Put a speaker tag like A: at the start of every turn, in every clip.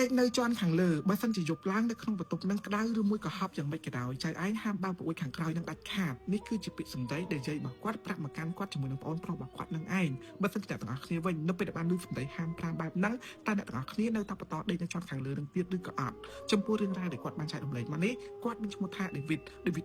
A: កនៅជាន់ខាងលើបើសិនជាយប់ឡើងនៅក្នុងបន្ទប់នឹងក្តៅឬមួយក៏ហប់យ៉ាងម៉េចក៏ដោយចៅឯងហាមបើកប្រួយខាងក្រោយនឹងដាច់ខាតនេះគឺជាពាក្យសម្ដីដែលយាយរបស់គាត់ប្រាប់មកកាន់គាត់ជាមួយនឹងប្អូនប្រុសរបស់គាត់នឹងឯងបើសិនជាអ្នកទាំងអស់គ្នាវិញនៅពេលដែលបានឮសម្ដីហាមប្រាមបែបហ្នឹងតើអ្នកទាំងអស់គ្នានៅតែបន្តដេកនៅជាន់ខាងលើនឹងទៀតឬក៏អត់ចំពោះរឿងរ៉ាវដែលគាត់បានចែករំលែកមកនេះគាត់មានឈ្មោះថា David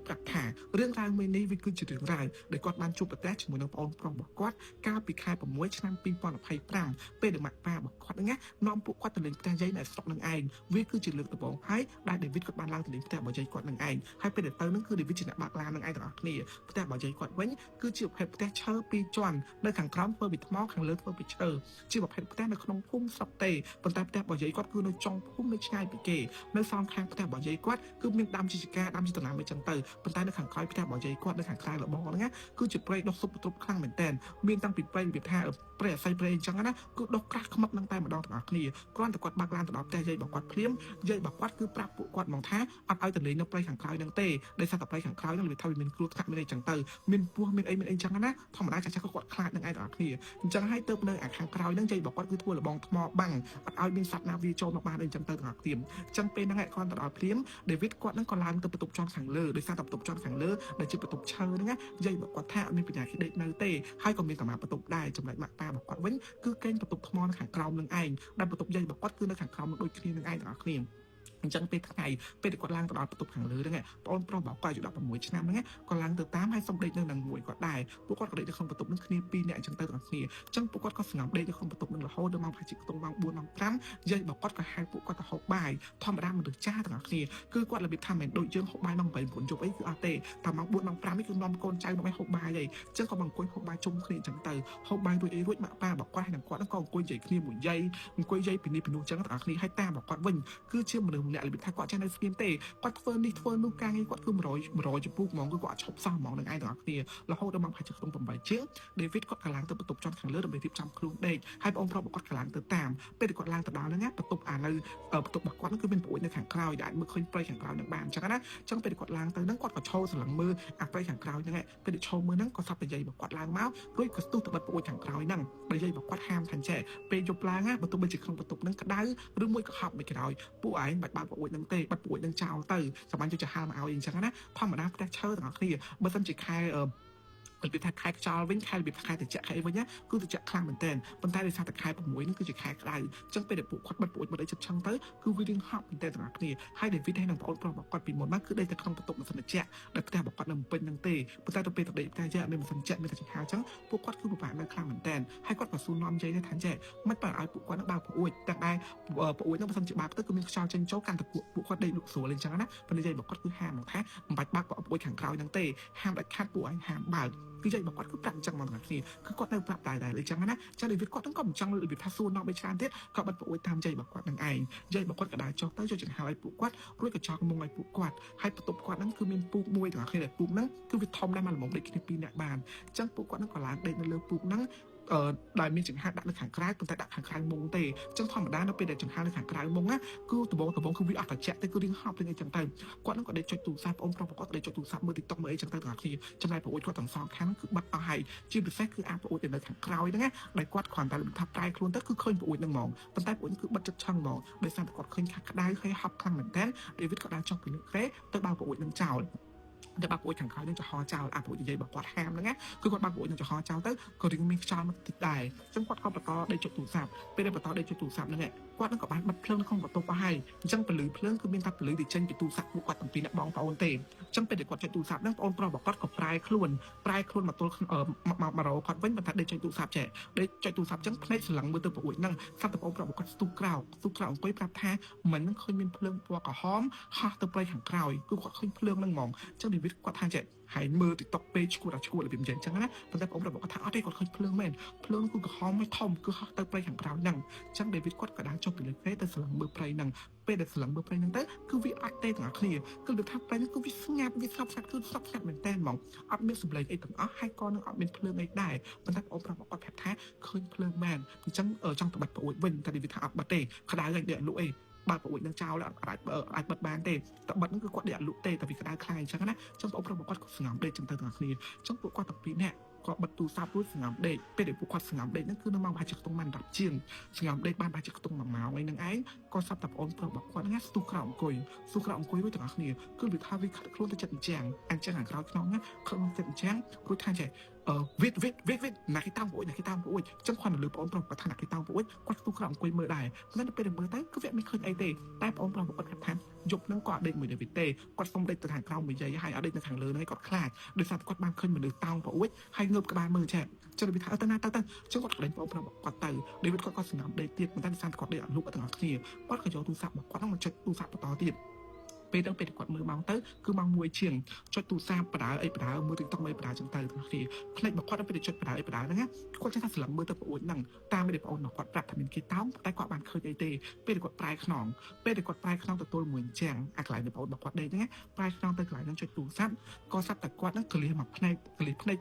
A: ប្រាប់ថារឿងរ៉ាវមួយនេះវាគឺជារឿងរ៉ាវដែលគាត់បានជួបប្រទះជាមួយនឹងប្អូនប្រុសរបស់គាត់កាលពីខែ6ឆ្នាំ2025ពេលដែលម៉ាក់ប៉ារបស់គាត់ហ្នឹងណានាំពួកគាត់ទៅលេងផ្ទះយាយនៅស្រុកនឹងឯងវាគឺជាលើកដំបូងហើយដែល David គាត់បានឡើងទៅលេងផ្ទះរបស់យាយគាត់នឹងឯងហើយពេលដែលទៅហ្នឹងគឺ David ជាអ្នកបើកឡាននឹងឯងទាំងអស់គ្នាផ្ទះរបស់យាយគាត់វិញគឺជាប្រភេទផ្ទះឈើ2ជាន់នៅខាងក្រោមធ្វើពីថ្មខាងលើធ្វើពីឈើជាប្រភេទផ្ទះនៅក្នុងភូមិស្រុកទេប៉ុន្តែផ្ទះរបស់យាយគាត់គឺនៅចុងភូមិនៅឆ្ងាយពីគេនៅសងខាងផ្ទះរបស់យាយគាត់គឺមានដើមជីកាដើមជីដំណាំអីចឹងទៅប៉ុន្តែនៅខាងក្រោយផ្ទះរបស់យាយគាត់នៅខាងក្រៅរបស់ហ្នឹងណាគឺជាព្រៃដុះស៊ុបបន្ទប់ខ្លាំងមែនតើមានតាំងពីព្រៃវាថាព្រៃអាស័យព្រៃអញ្ចឹងណាគឺដុះក្រាស់ខ្មឹកនឹងតែម្ដងទាំងអស់គ្នាគ្រាន់តែគាត់បើកឡានទៅដល់ផ្ទះយាយរបស់គាត់ភ្លាមយាយរបស់គាត់គឺប្រាប់ពួកគាត់មកថាអត់ឲ្យទៅលេងនៅព្រៃខាងក្រោយហ្នឹងទេដោយសារតែព្រៃខាងក្រោយហ្នឹងវាថាវាមានគ្រោះថ្នាក់មានអីចឹងទៅមានពស់មានអីចឹងណាធម្មតាចាស់ៗគាត់ខ្លាចនឹងឯងទាំងអស់គ្នាអញ្ចឹងហើយទៅនៅខាងក្រោយហ្នឹងយាយរបស់គាត់គឺធ្វើលបងថ្មបាំងអត់ឲ្យមានសត្វណាវាចូលមកបានអីចឹងទៅទាំងអស់គ្នាអញ្ចឹងពេលហ្នឹងឯងគាត់ទៅដល់ភ្លាម David គាត់ហ្នឹងក៏ឡើងទៅបន្ទប់ជាន់ខាងលើដោយសារតែបន្ទប់ជាន់ខាងលើដែលជាបន្ទប់ឈើហ្នឹងណាយាយរបស់គាត់ថាអត់មានបញ្ញាគេដេកនៅទេហើយក៏មានតែបន្ទប់ដែរចំណែកម៉ាក់ប៉ារបស់គាត់វិញគឺកេងបន្ទប់ថ្មនៅខាងក្រោមនឹងឯងដែលបន្ទប់យាយរបស់គាត់គឺនៅខាងក្រោមនឹងដូចគ្នានឹងឯងទាំងអស់គ្នាអញ្ចឹងពេលថ្ងៃពេលគាត់ឡើងទៅដល់បន្ទប់ខាងលើហ្នឹងបងប្រុសរបស់គាត់អាយុ16ឆ្នាំហ្នឹងក៏ឡើងទៅតាមហើយសុំដេកនៅនឹងមួយគាត់ដែរពួកគាត់ក៏ដេកនៅក្នុងបន្ទប់ហ្នឹងគ្នា2នាក់អញ្ចឹងទៅទាំងគ្នាអញ្ចឹងពួកគាត់ក៏ស្ងប់ដេកនៅក្នុងបន្ទប់ហ្នឹងរហូតដល់ម៉ោងប្រហែលជាខ្ទង់ម៉ោង4ម៉ោង5យាយរបស់គាត់ក៏ហៅពួកគាត់ទៅហូបបាយធម្មតាមនុស្សចាស់ទាំងអស់គ្នាគឺគាត់របៀបថាមិនដូចយើងហូបបាយម៉ោង8 9យប់អីគឺអត់ទេតែម៉ោង4ម៉ោង5នេះគឺនាំកូនចៅមកឲ្យហូបបាយអីអញ្ចឹងក៏មកអង្គុយហូបបាយជុំគ្នាអញ្ចឹងទៅហូបបាយរួចម៉ាក់ប៉ារបស់គាត់ហើយនឹងគាត់ក៏អង្គុយនិយាយគ្នាមួយយាយអង្គុយយាយពីនេះពីនោះអញ្ចឹងទាំងអស់គ្នាហើយតារបស់គាត់វិញគឺជាមនុស្សម្នាក់របៀបថាគាត់ចេះនៅស្ងៀមទេគាត់ធ្វើនេះធ្វើនោះការងារគាត់គឺ100ចំពោះហ្មងគឺគាត់អត់ឈប់សោះហ្មងនឹងឯងទាំងអស់គ្នារហូតដល់ម៉ោងប្រហែលជាខ្ទង់8ជាង David គាត់ក៏ឡើងទៅបន្ទប់ជាន់ខាងលើដើម្បីរៀបចំខ្លួនដេកហើយបងប្រុសរបស់គាត់ក៏ឡើងទៅតាមពេលគាត់ឡើងទៅដល់ហ្នឹងណាបន្ទប់អានៅបន្ទប់របស់គាត់ហ្នឹងគឺមានប្រួយនៅខាងក្រោយដែលអាចមើលឃើញព្រៃខាងក្រោយនឹងបានអញ្ចឹងណាអញ្ចឹងពេលគាត់ឡើងទៅហ្នឹងគាត់ក៏ឈរស្រឡឹងមើលអាព្រៃខាងក្រោយហ្នឹងពេលឈរមើលហ្នឹងក៏សាប់តែយាយរបស់គាត់ឡើងមករួចក៏ស្ទុះទៅបិទប្រួយខាងក្រោយហ្នឹងដែលយាយរបស់គាត់ហាមថាចេះពេលយប់ឡើងណាបន្ទប់ជាក្នុងបន្ទប់ហ្នឹងក្តៅឬមួយក៏ហប់មិនក្រោយពួកឯងបាច់បើកប្រួយហ្នឹងទេបាត់ប្រួយហ្នឹងចោលទៅសម្រាប់យកចាហាលមកឲ្យអញ្ចឹងណាធម្មតាផ្ទះឈើទាំងអស់គ្នាបើសិនជាខែរបៀបថាខែខ្យល់វិញខែរបៀបខែត្រជាក់ខែវិញណាគឺត្រជាក់ខ្លាំងមែនទែនប៉ុន្តែដោយសារតែខែ6នេះគឺជាខែក្តៅអញ្ចឹងពេលដែលពួកគាត់បាត់ពួយមកដល់ចិត្តឆឹងទៅគឺវារៀងហប់មែនទែនទាំងអស់គ្នាហើយ David ហើយនឹងបងប្រុសរបស់គាត់ពីមុនមកគឺដេកទៅក្នុងបន្ទប់ម៉ាស៊ីនត្រជាក់ដែលផ្ទះរបស់គាត់នៅពេញហ្នឹងទេប៉ុន្តែទៅពេលទៅដេកផ្ទះយាយអត់មានម៉ាស៊ីនត្រជាក់មានតែចង្ហាអញ្ចឹងពួកគាត់គឺពិបាកនៅខ្លាំងមែនទែនហើយគាត់ក៏សួរនាំយាយថាចេះមិនបើឲ្យពួកគាត់នឹងបើកប្រួយតែដែរប្រួយហ្នឹងបើសិនជាបើកទៅគឺមានខ្យល់ចេញចូលកាន់តែពួកគាត់ដេកលក់ស្រួលអញ្ចឹងណាប៉ុន្តែយាយរបស់គាត់គឺហាមថាមិនបាច់បើកប្រួយខាងក្រោយហ្នឹងទេហាមដាច់ខាត់ពួកឯងហាមបើកគឺយាយរបស់គាត់គឺប្រាប់អញ្ចឹងមកទាំងគ្នាគឺគាត់នៅប្រាប់ដែរអញ្ចឹងណាចា David គាត់ហ្នឹងក៏មិនចង់របៀបថាសួរនាំបីច្រើនទៀតក៏បាត់ប្រួយតាមយាយរបស់គាត់នឹងឯងយាយរបស់គាត់ក៏ដើរចុះទៅយកចង្ហាឲ្យពួកគាត់រួចក៏ចោលមុងឲ្យពួកគាត់ហើយបន្ទប់គាត់ហ្នឹងគឺមានពូកមួយទាំងគ្នាពូកហ្នឹងគឺវាធំដែរមកល្មមដេកគ្នា2នាក់បានអញ្ចឹងពួកគាត់ហ្នឹងក៏ឡើងដេកនៅលើពូកហ្នឹងដែលមានចង្ហាដាក់នៅខាងក្រៅប៉ុន្តែដាក់ខាងក្រៅមុងទេអញ្ចឹងធម្មតានៅពេលដែលចង្ហានៅខាងក្រៅមុងណាគឺដំបងគឺវាអត់ត្រជាក់ទេគឺរៀងហប់រៀងអីចឹងទៅគាត់នឹងក៏ដេកចុចទូរស័ព្ទបងប្រុសគាត់ដេកចុចទូរស័ព្ទមើល TikTok មើលអីចឹងទៅទាំងអស់គ្នាចំណែកប្រួយគាត់ទាំងសងខាងគឺបាត់អស់ហើយជាពិសេសគឺអាប្រួយដែលនៅខាងក្រោយហ្នឹងណាដែលគាត់គ្រាន់តែថាប្រែខ្លួនទៅគឺឃើញប្រួយហ្នឹងហ្មងប៉ុន្តែប្រួយគឺបិទចិត្តឆឹងហ្មងដោយសារតែគាត់ឃើញខាងក្តៅហើយហប់ខ្លាំងមែនតើ David ក៏ដើរចុះពីលើក្រែទៅបើប្រួយហ្នឹងចោលតែបើប្រួយខាងក្រោយនឹងចំហចោលអាប្រួយនិយាយរបស់គាត់ហាមហ្នឹងណាគឺគាត់បើប្រួយនឹងចំហចោលទៅក៏រៀងមានខ្យល់មកតិចដែរអញ្ចឹងគាត់ក៏បន្តដេកចុចទូរស័ព្ទពេលដែលបន្តដេកចុចទូរស័ព្ទហ្នឹងគាត់នឹងក៏បានបិទភ្លើងក្នុងបន្ទប់អស់ហើយអញ្ចឹងពលឺភ្លើងគឺមានតែពលឺដែលចេញពីទូរស័ព្ទពួកគាត់ទាំងពីរអ្នកបងប្អូនទេអញ្ចឹងពេលដែលគាត់ចុចទូរស័ព្ទហ្នឹងបងប្រុសរបស់គាត់ក៏ប្រែខ្លួនមកទល់មករកគាត់វិញប៉ុន្តែដេកចុចទូរស័ព្ទចេះដេកចុចទូរស័ព្ទអញ្ចឹងភ្នែកស្រឡឹងមើលទៅប្រួយហ្នឹងសាប់តែបងប្រុសរបស់គាត់ស្ទុះក្រោកអង្គុយប្រាប់ថាមិននឹងឃើញមានភ្លើងពណ៌ក្រហមហោះទៅព្រៃខាងក្រោយគឺគាត់ឃើញភ្លើងហ្នឹងហ្មងអញ្ចឹង David គាត់ថាចេះហើយមើល TikTok ពេកឈួតរបៀបអញ្ចឹងណាប៉ុន្តែបងប្រុសរបស់គាត់ថាអត់ទេគាត់ឃើញភ្លើងមែនភ្លើងគឺក្រហមមិនធំគឺហោះទៅព្រៃខាងក្រោយហ្នឹងអញ្ចឹង David គាត់ក៏ដើរចុះពីលើព្រៃទៅស្រឡឹងមើលព្រៃហ្នឹងពេលដែលស្រឡឹងមើលព្រៃហ្នឹងទៅគឺវាអត់ទេទាំងអស់គ្នាគឺដូចថាព្រៃហ្នឹងគឺវាស្ងាត់វាស្ងប់ស្ងាត់គឺស្ងប់ស្ងាត់មែនតើហ្មងអត់មានសម្លេងអីទាំងអស់ហើយក៏នឹងអត់មានភ្លើងអីដែរប៉ុន្តែបងប្រុសរបស់គាត់ប្រាប់ថាឃើញភ្លើងមែនអញ្ចឹងចង់ទៅបាត់ប្រួយវិញតែ David ថាអត់បាត់ទេក្តៅហើយដេកលក់អីបើប្រួយនឹងចោលអាចបិទបានទេតែបិទហ្នឹងគឺគាត់ដេកលក់ទេតែវាក្តៅខ្លាំងអញ្ចឹងណាអញ្ចឹងបងប្រុសរបស់គាត់ក៏ស្ងំដេកចឹងទៅទាំងគ្នាអញ្ចឹងពួកគាត់ទាំងពីរនាក់ គាត់បិទទូរស័ព្ទរួចសង្ងំដេកពេលដែលពួកគាត់សង្ងំដេកហ្នឹងគឺនៅមកប្រហែលជាខ្ទង់បាន10ជាងសង្ងំដេកបានប្រហែលជាខ្ទង់1ម៉ោងអីហ្នឹងឯងគាត់សាប់តែប្អូនប្រុសរបស់គាត់ហ្នឹងស្ទុះក្រោមអង្គុយរួចទាំងអស់គ្នាគឺវាថាវាខាត់ខ្លួនទៅចិត្តអញ្ចឹងខាងក្រោយខ្នងណាខ្លួនចិត្តអញ្ចឹងរួចថាចេះវិតណាគេតាមពួកចឹងគាត់នៅលើប្អូនប្រុសគាត់ថាណាគេតាមពួកគាត់ស្ទុះក្រោមអង្គុយមើលដែរប៉ុន្តែពេលមើលទៅគឺវាមិនឃើញអីទេតែប្អូនប្រុសរបស់គាត់ថាយប់ហ្នឹងគាត់អត់ដេកមួយទេទេគាត់សុំដេកទៅខាងក្រោមនិយាយហើយអត់ដេកនៅខាងលើហ្នឹងគាត់ខ្លាចដោយសារគាត់បានឃើញមនុស្សតោងពួកហើយងើបក្បាលមើលចេះចឹងវាថាទៅណាទៅចឹងគាត់ក្លែងប្អូនប្រុសគាត់ទៅដេវីតគាត់សង្ងំដេកទៀតប៉ុន្តែដោយសារគាត់ដេកអត់លុបទាំងអស់គ្នាគាត់ក៏យកទូរស័ព្ទរបស់គាត់ហ្នឹងមកចុចទូរស័ព្ទបន្តទៀតពេលហ្នឹងពេលគាត់មើលម៉ោងទៅគឺម៉ោង1ជាងចុចទូរស័ព្ទបដាមើល TikTok មើលបដាចឹងទៅទាំងគ្នាផ្លេចរបស់គាត់ពេលចុចបដាហ្នឹងណាគាត់ចេះថាស្លឹងមើលទៅប្អូនហ្នឹងតាមពេលប្អូនរបស់គាត់ប្រាប់ថាមានគេតោងតែគាត់បានឃើញអីទេពេលគាត់ប្រែខ្នងទទួលមួយអញ្ចឹងអាកន្លែងប្អូនរបស់គាត់ដេកហ្នឹងប្រែខ្នងទៅកន្លែងហ្នឹងចុចទូរស័ព្ទក៏សាប់តែគាត់ហ្នឹងកលៀមកភ្នែក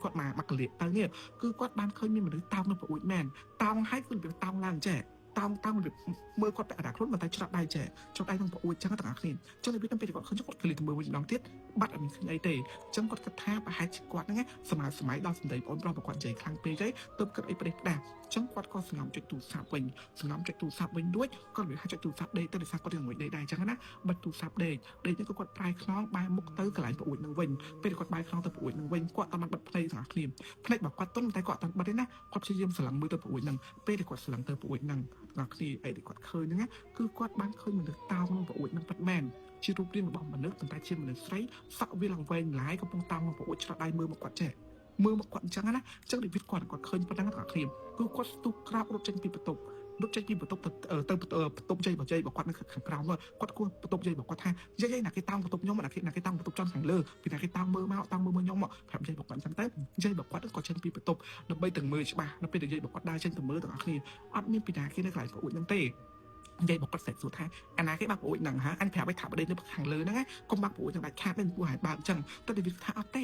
A: គាត់មកកលៀទៅនេះគឺគាត់បានឃើញមានមនុស្សតោងនៅប្អូនមែនតោងហើយគឺវាតោងឡើងចេះតោងមើលគាត់តែអាដាក់ខ្លួនមកតែច្រត់ដៃចេះច្រត់ដៃក្នុងប្អូនចឹងទាំងអស់គ្នាចឹងពេលពេលគាត់ឃើញគាត់ឃ្លីទៅមើលវិញម្ដងទៀតបាត់អត់មានឃើញអីទេចឹងគាត់គិតថាប្រហែលជាគាត់ហ្នឹងសម័យដល់សម្ដីប្អូនប្រុសរបស់គាត់និយាយខ្លាំងពេកហើយទើបគិតអីប្រេះផ្ដាស់ចឹងគាត់ក៏សង្ងំចុចទូរស័ព្ទវិញរួចគាត់វាចុចទូរស័ព្ទដេកទៅដោយសារគាត់នឹងមួយដេកដែរចឹងណាបិទទូរស័ព្ទដេកនេះគាត់ប្រែខ្នងបែរមុខទៅកន្លែងប្អូននឹងវិញពេលគាត់បែរខ្នងទៅប្អូននឹងវិញគាត់អត់បានបិទភ្នែកទាំងអស់គ្នាភ្នែករបស់គាត់ទុនតែគាត់អត់បិទទេណាគាត់ព្យាយាមស្លឹងមើលទៅប្អូននឹងពេលគាត់ស្លឹងទៅប្អូននឹងទាំងអស់គ្នាអីដែលគាត់ឃើញហ្នឹងគឺគាត់បានឃើញមនុស្សតោងក្នុងប្អូននឹងពិតមែនជារូបរាងរបស់មនុស្សប៉ុន្តែជាមនុស្សស្រីសក់វាឡើងវែងឡាយកំពុងតោងក្នុងប្អូនច្រត់ដៃមើលមកគាត់ចេះមើលមកគាត់អញ្ចឹងណាចឹងដូចវាគាត់ឃើញប៉ុណ្ណឹងទាំងអស់គ្នាគឺគាត់ស្ទុះក្រាបរត់ចេញពីបន្ទប់ទៅបន្ទប់ជ័យរបស់គាត់នៅខាងក្រោមគាត់គួរបន្ទប់ជ័យរបស់គាត់ថាយាយណាគេតោងបន្ទប់ខ្ញុំណាគេតោងបន្ទប់ចន់ខាងលើពីណាគេតោងមើលខ្ញុំមកប្រាប់យាយរបស់គាត់អញ្ចឹងទៅយាយរបស់គាត់ក៏ចេញពីបន្ទប់ដើម្បីទាំងមើលច្បាស់នៅពេលដែលយាយរបស់គាត់ដើរចេញទៅមើលទាំងអស់គ្នាអត់មានពីណាគេនៅកន្លែងប្អូនហ្នឹងទេយាយរបស់គាត់សួរថាអាណាគេបាក់ប្អូនហ្នឹងហ៎អញប្រាប់ឲ្យថាបដិនៅខាងលើហ្នឹងកុំបាក់ប្អូនទាំងដាច់ខាតទេពួកហែបើអញ្ចឹងតែវាថាអត់ទេ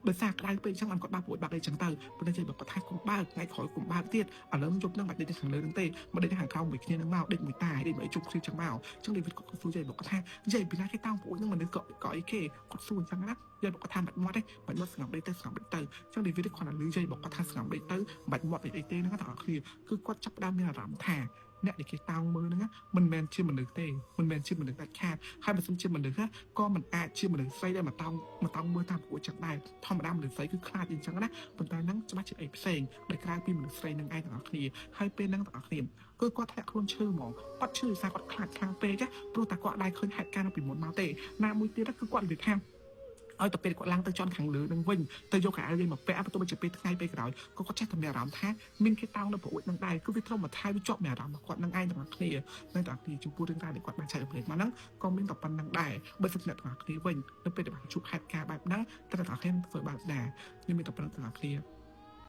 A: ដោយសារក្តៅពេកអញ្ចឹងបានគាត់បាក់ប្អូនបាក់អីអញ្ចឹងទៅប៉ុន្តែយាយរបស់គាត់ថាកុំបើថ្ងៃក្រោយកុំបើទៀតឥឡូវយប់ហ្នឹងបាច់ដេកនៅខាងលើហ្នឹងទេមកដេកនៅខាងក្រោមមួយគ្នាហ្នឹងមកដេកមួយតាដេកមួយជុំគ្នាចឹងមកអញ្ចឹងដេវីតគាត់សួរយាយរបស់គាត់ថាយាយពីណាគេតោងប្អូនហ្នឹងមនុស្សក៏អីគេគាត់សួរអញ្ចឹងណាយាយរបស់គាត់ថាបាច់មាត់ទេបាច់មាត់ស្ងំដេកទៅអញ្ចឹងដេវីតគាត់លឺយាយរបស់គាត់ថាស្ងំដេកទៅបាច់មាត់អីទេហ្នឹងទាំងអស់គ្នាគឺគាត់ចាប់ផ្ដើមមានអារម្មណ៍ថាអ្នកដែលគេតោងមើលហ្នឹងមិនមែនជាមនុស្សទេមិនមែនជាមនុស្សដាច់ខាតហើយបើមិនជាមនុស្សក៏មិនអាចជាមនុស្សស្រីដែលមកតោងមើលតាមពួកចឹងដែរធម្មតាមនុស្សស្រីគឺខ្លាចអញ្ចឹងណាប៉ុន្តែហ្នឹងច្បាស់ជាអីផ្សេងដែលក្រៅពីមនុស្សស្រីនឹងឯងទាំងអស់គ្នាហើយពេលហ្នឹងទាំងអស់គ្នាគឺគាត់ធ្លាក់ខ្លួនឈឺហ្មងគាត់ឈឺដោយសារគាត់ខ្លាចខ្លាំងពេកព្រោះតែគាត់ដែរឃើញហេតុការណ៍ពីមុនមកទេណាមួយទៀតគឺគាត់និយាយថាឲ្យទៅពេលគាត់ឡើងទៅជន់ខាងលើនឹងវិញទៅយកកៅអៅយាយមកពាក់បន្ទាប់ពីពេលថ្ងៃពេលក្រោយក៏គាត់ចេះតែមានអារម្មណ៍ថាមានគេតោងនៅប្អូននឹងដែរគឺវាត្រឹមមួយថែវាជាប់មានអារម្មណ៍របស់គាត់នឹងឯងទាំងអស់គ្នាចំពោះរឿងរ៉ាវដែលគាត់បានចែករំលែកមកហ្នឹងក៏មានតែប៉ុណ្្នឹងដែរបើសិនអ្នកទាំងអស់គ្នាវិញនៅពេលដែលបានជួបហេតុការណ៍បែបហ្នឹងតែទាំងអស់គ្នាធ្វើបែបដែរមានតែប៉ុណ្្នឹងទាំងអស់គ្នា